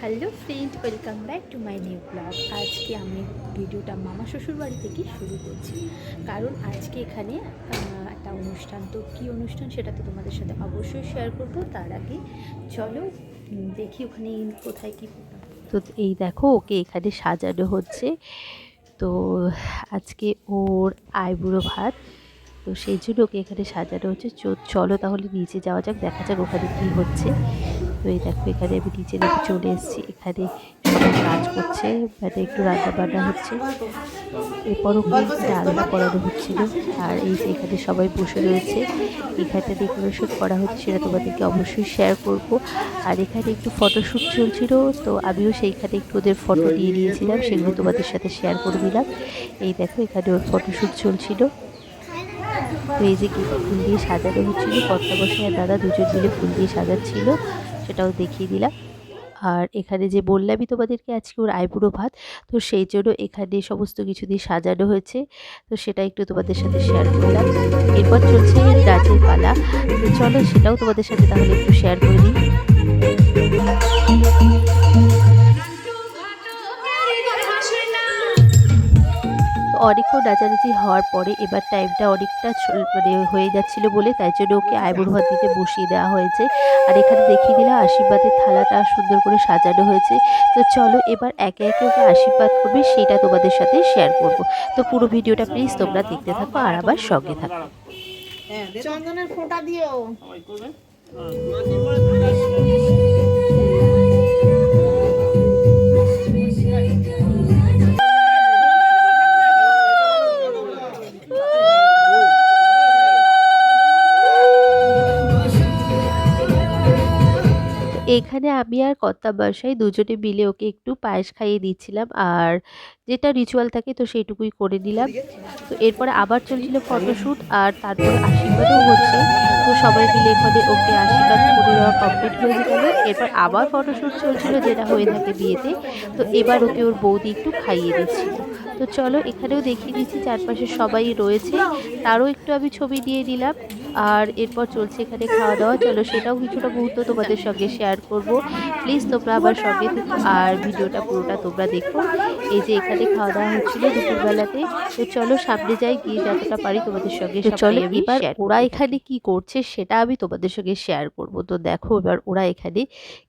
Hello friend, welcome back to my new blog. আজকে আমি ভিডিওটা মামা শ্বশুর বাড়ি থেকে শুরু করছি, কারণ আজকে এখানে একটা অনুষ্ঠান। তো কী অনুষ্ঠান সেটা তো তোমাদের সাথে অবশ্যই শেয়ার করব। তার আগে চলো দেখি ওখানে কোথায় কী। তো এই দেখো, ওকে এখানে সাজানো হচ্ছে। তো আজকে ওর আইবুড়ো ভাত, তো সেই জন্য ওকে এখানে সাজানো হচ্ছে। চলো তাহলে নিচে যাওয়া যাক, দেখা যাক ওখানে কী হচ্ছে। তো এই দেখো, এখানে আমি নিচে চলে এসেছি। এখানে সবাই কাজ করছে, মানে একটু রান্না বান্না হচ্ছে। এরপর ওকে রান্না করানো হচ্ছিল। আর এই যে এখানে সবাই বসে রয়েছে, এখানে ডেকোরেশন করা হচ্ছে, সেটা তোমাদেরকে অবশ্যই শেয়ার করব। আর এখানে একটু ফটোশ্যুট চলছিল, তো আমিও সেইখানে একটু ওদের ফটো দিয়ে নিয়েছিলাম, সেগুলো তোমাদের সাথে শেয়ার করে দিলাম। এই দেখো, এখানে ওর ফটোশ্যুট চলছিল। তো এই যে ফুল দিয়ে সাজানো হচ্ছিল, কর্তামশাই আর দাদা দুজন মিলে ফুল দিয়ে সাজাচ্ছিল, সেটাও দেখিয়ে দিলাম। আর এখানে যে বললামই তোমাদেরকে আজকে ওর আইবুড়ো ভাত, তো সেই জন্য এখানে সমস্ত কিছু দিয়ে সাজানো হয়েছে, তো সেটা একটু তোমাদের সাথে শেয়ার করলাম। এরপর চলছে নাচের পালা, তো চলো সেটাও তোমাদের সাথে তাহলে একটু শেয়ার করে দিই। তো অনেকক্ষণ নাচানাচি হওয়ার পরে এবার টাইমটা অনেকটা মানে হয়ে যাচ্ছিল বলে, তাই জন্য ওকে আইবুড়ো ভাত দিতে বসিয়ে দেওয়া হয়েছে। আর এখানে দেখিয়ে দিলাম আশীর্বাদের থালাটা সুন্দর করে সাজানো হয়েছে। তো চলো এবার একে একে ওকে আশীর্বাদ করবে, সেটা তোমাদের সাথে শেয়ার করব। তো পুরো ভিডিওটা প্লিজ তোমরা দেখতে থাকো আর আবার সঙ্গে থাকো। চন্দনের ফোঁটা দিও। এখানে আমি আর কর্তামশাই দুজনে মিলে ওকে একটু পায়েস খাইয়ে দিচ্ছিলাম, আর যেটা রিচুয়াল থাকে তো সেইটুকুই করে নিলাম। তো এরপরে আবার চলছিল ফটোশ্যুট, আর তারপরে আশীর্বাদও হচ্ছে। তো সবাই মিলে এখানে ওকে আশীর্বাদ করে দেওয়া কমপ্লিট হয়ে গেল। এরপর আবার ফটোশ্যুট চলছিল, যেটা হয়ে থাকে বিয়েতে। তো এবার ওকে ওর বৌদি একটু খাইয়ে দিচ্ছিল। তো চলো এখানেও দেখিয়ে দিচ্ছি, চারপাশে সবাই রয়েছে, তারও একটু আমি ছবি দিয়ে নিলাম। আর এরপর চলছে এখানে খাওয়া দাওয়া, চলো সেটাও কিছুটা মুহূর্ত তোমাদের সঙ্গে শেয়ার করব। প্লিজ তোমরা আবার সঙ্গে থেকো আর ভিডিওটা পুরোটা তোমরা দেখো। এই যে এখানে খাওয়া দাওয়া হচ্ছিল দুপুরবেলাতে। তো চলো সামনে যাই, গিয়ে যতটা পারি তোমাদের সঙ্গে চলো এবার ওরা এখানে কি করছে সেটা আমি তোমাদের সঙ্গে শেয়ার করব। তো দেখো এবার ওরা এখানে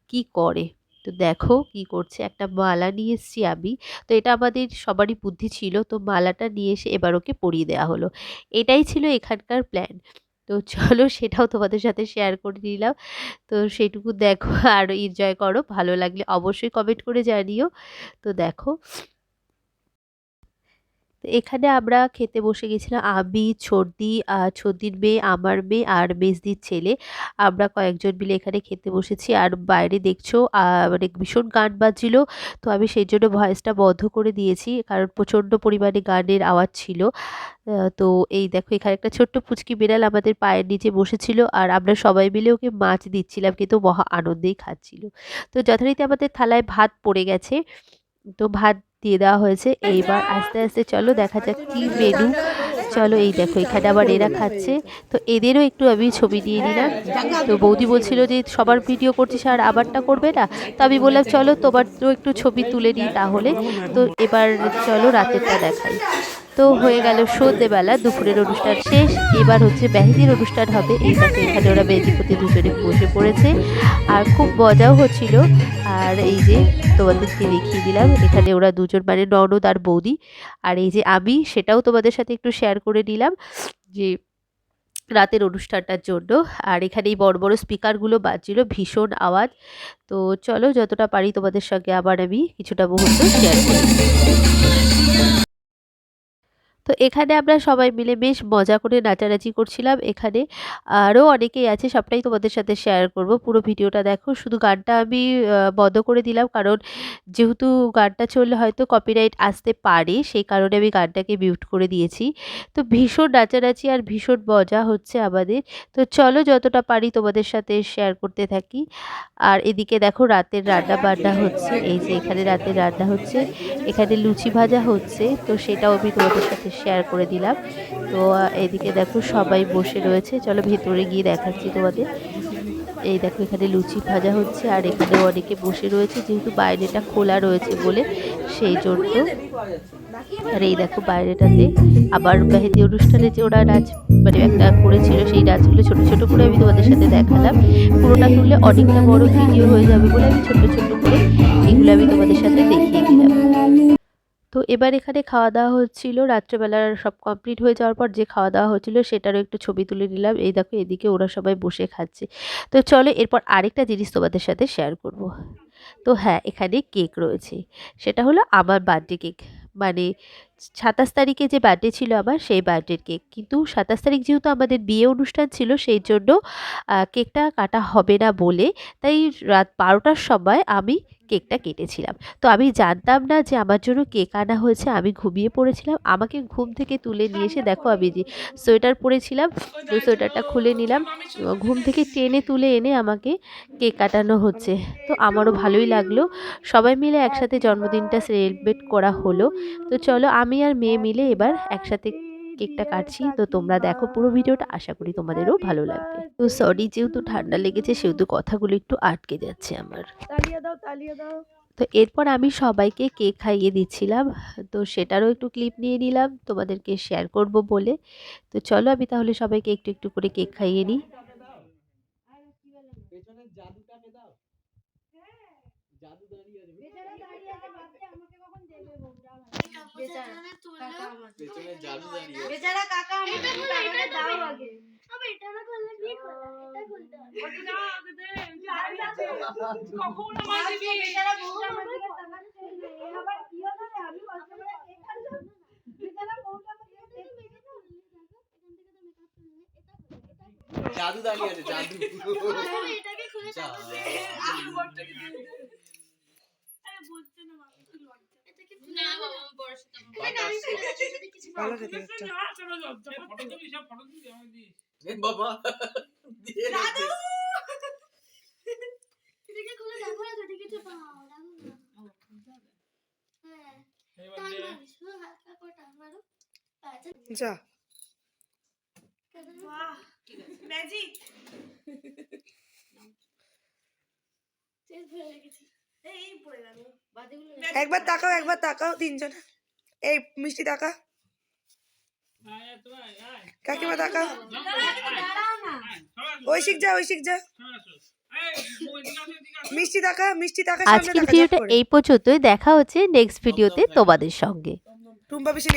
কি করে। তো দেখো কি করছে, একটা মালা নিয়ে এসেছি আমি। তো এটা আমাদের সবারই বুদ্ধি ছিল, তো মালাটা নিয়ে এসে এবার ওকে পরিয়ে দেওয়া হলো। এটাই ছিল এখানকার প্ল্যান। তো চলো সেটাও তোমাদের সাথে শেয়ার করে দিলাম। তো সেইটুকু দেখো আর এনজয় করো, ভালো লাগলে অবশ্যই কমেন্ট করে জানিও। তো দেখো, তো এখানে আমরা খেতে বসে গেছিলাম, আমি, ছর্দি, ছর্দির মেয়ে, আমার মেয়ে আর মেজদির ছেলে। আমরা কয়েকজন মিলে এখানে খেতে বসেছি। আর বাইরে দেখছো মানে ভীষণ গান বাজছিল, তো আমি সেই জন্য ভয়েসটা বন্ধ করে দিয়েছি, কারণ প্রচণ্ড পরিমাণে গানের আওয়াজ ছিল। তো এই দেখো, এখানে একটা ছোট্ট পুচকি বিড়াল আমাদের পায়ের নিচে বসেছিল, আর আমরা সবাই মিলে ওকে মাছ দিচ্ছিলাম, কিন্তু মহা আনন্দেই খাচ্ছিল। তো যথারীতি আমাদের থালায় ভাত পড়ে গেছে, তো ভাত দিয়ে দেওয়া হয়েছে। এইবার আস্তে আস্তে চলো দেখা যাক কি মেনু। চলো এই দেখো, এখানে আবার এরা খাচ্ছে, তো এদেরও একটু আমি ছবি দিয়ে নিলাম। তো বৌদি বলছিল যে সবার ভিডিও করছিস আর আবারটা করবে না, তো আমি বললাম চলো তোমার তো একটু ছবি তুলে নিই তাহলে। তো এবার চলো রাতেরটা দেখাই। তো হয়ে গেল সন্ধ্যেবেলা, দুপুরের অনুষ্ঠান শেষ। এবার হচ্ছে মেহেদির অনুষ্ঠান হবে। এই দেখো, এখানে ওরা মেহেদি করতে দুজনে বসে পড়েছে, আর খুব মজাও হচ্ছিল। আর এই যে তোমাদেরকে দেখিয়ে দিলাম, এখানে ওরা দুজন মানে ননদ আর বৌদি। আর এই যে আমি, সেটাও তোমাদের সাথে একটু শেয়ার করে নিলাম যে রাতের অনুষ্ঠানটার জন্য। আর এখানে এই বড় বড় স্পিকারগুলো বাজছিল, ভীষণ আওয়াজ। তো চলো যতটা পারি তোমাদের সঙ্গে আবার আমি কিছুটা মুহূর্ত শেয়ার করি। তো এখানে আমরা সবাই মিলে বেশ মজা করে নাচানাচি করছিলাম। এখানে আরও অনেকেই আছে, সবটাই তোমাদের সাথে শেয়ার করব, পুরো ভিডিওটা দেখো। শুধু গানটা আমি বন্ধ করে দিলাম, কারণ যেহেতু গানটা চললে হয়তো কপিরাইট আসতে পারে, সেই কারণে আমি গানটাকে মিউট করে দিয়েছি। তো ভীষণ নাচানাচি আর ভীষণ মজা হচ্ছে আমাদের। তো চলো যতটা পারি তোমাদের সাথে শেয়ার করতে থাকি। আর এদিকে দেখো রাতের রান্না বান্না হচ্ছে, এই যে এখানে রাতের রান্না হচ্ছে, এখানে লুচি ভাজা হচ্ছে, তো সেটাও আমি তোমাদের সাথে শেয়ার করে দিলাম। তো এদিকে দেখো সবাই বসে রয়েছে, চলো ভেতরে গিয়ে দেখাচ্ছি তোমাদের। এই দেখো এখানে লুচি ভাজা হচ্ছে আর এখানে অনেকে বসে রয়েছে, যেহেতু বাইরেটা খোলা রয়েছে বলে সেই জন্য। আর এই দেখো বাইরেটাতে আবার মেহেদি অনুষ্ঠানে যে ওরা নাচ মানে একটা করেছিল, সেই নাচগুলো ছোট ছোট করে আমি তোমাদের সাথে দেখালাম। পুরোটা তুললে অনেকটা বড় ভিডিও হয়ে যাবে বলে আমি ছোট ছোট করে এগুলো আমি তোমাদের সাথে দেখিয়ে দিলাম। তো এবার এখানে খাওয়া দাওয়া হচ্ছিল, রাত্রেবেলার সব কমপ্লিট হয়ে যাওয়ার পর যে খাওয়া দাওয়া হচ্ছিল সেটারও একটু ছবি তুলে নিলাম। এই দেখো এদিকে ওরা সবাই বসে খাচ্ছে। তো চলো এরপর আরেকটা জিনিস তোমাদের সাথে শেয়ার করব। তো হ্যাঁ, এখানে কেক রয়েছে, সেটা হলো আমার বার্থডে কেক, মানে 27 তারিখে যে বার্থডে ছিল আমার, সেই বার্থডের কেক। কিন্তু 27 তারিখ যেহেতু আমাদের বিয়ে অনুষ্ঠান ছিল, সেই জন্য কেকটা কাটা হবে না বলে তাই রাত 12টার সময় আমি কেকটা কেটেছিলাম। তো আমি জানতাম না যে আমার জন্য কেক আনা হয়েছে, আমি ঘুমিয়ে পড়েছিলাম। আমাকে ঘুম থেকে তুলে নিয়ে এসে দেখো আমি যে সোয়েটার পরেছিলাম, তো সোয়েটারটা খুলে নিলাম, ঘুম থেকে টেনে তুলে এনে আমাকে কেক কাটানো হচ্ছে। তো আমারও ভালোই লাগলো, সবাই মিলে একসাথে জন্মদিনটা সেলিব্রেট করা হলো। তো চলো আমি আর মেয়ে মিলে এবার একসাথে কেকটা কাটছি। তো তোমরা দেখো পুরো ভিডিওটা, আশা করি তোমাদেরও ভালো লাগবে। তো সরি, যেহেতু ঠান্ডা লেগেছে সেহেতু কথাগুলো একটু আটকে যাচ্ছে আমার। তালিয়ে দাও, তালিয়ে দাও। তো এরপর আমি সবাইকে কেক খাইয়ে দিচ্ছিলাম, তো সেটারও একটু ক্লিপ নিয়ে নিলাম তোমাদেরকে শেয়ার করব বলে। তো চলো আমি তাহলে সবাইকে একটু একটু করে কেক খাইয়ে নিই। বেচারা কাকা আমাকে টাকাটা দাও আগে। বেচারা বউ আমার দিকে তাকাচ্ছে, এ আবার কি হলো রে? আমি কষ্ট করে কেক কাটলাম, বেচারা বউটা আমাকে দেখছে। জাদু দাঁড়িয়ে আছে, জাদু। এটাকে খুলে জাদু। আরে বলছে না বাবা, একটু লজ্জা। এটাকে খুলে না বাবা আমি বড় সাথে ভালো খেতে একটা। এ বাবা দিয়ে দাদু! এটাকে খুলে দেখো না যদি কিছু পাও দেখো না। হ্যাঁ টান মারিস হালকা করে টান মারো। আচ্ছা যা বাহ, ম্যাজিক। চেস ভরে রেখেছি এই পড়ে গেল বাদিগুলো একবার তাকাও তিনজন। এই মিষ্টি তাকা, কাকিমা তাকাও। দাঁড়াও না ঐশিক যা, ঐশিক যা। মিষ্টি তাকা, মিষ্টি তাকা, সামনে আজকের তাকা। ভিডিওটা এই পর্যন্তই, দেখা হচ্ছে নেক্সট ভিডিওতে তোমাদের সঙ্গে। টুম্পা পিসি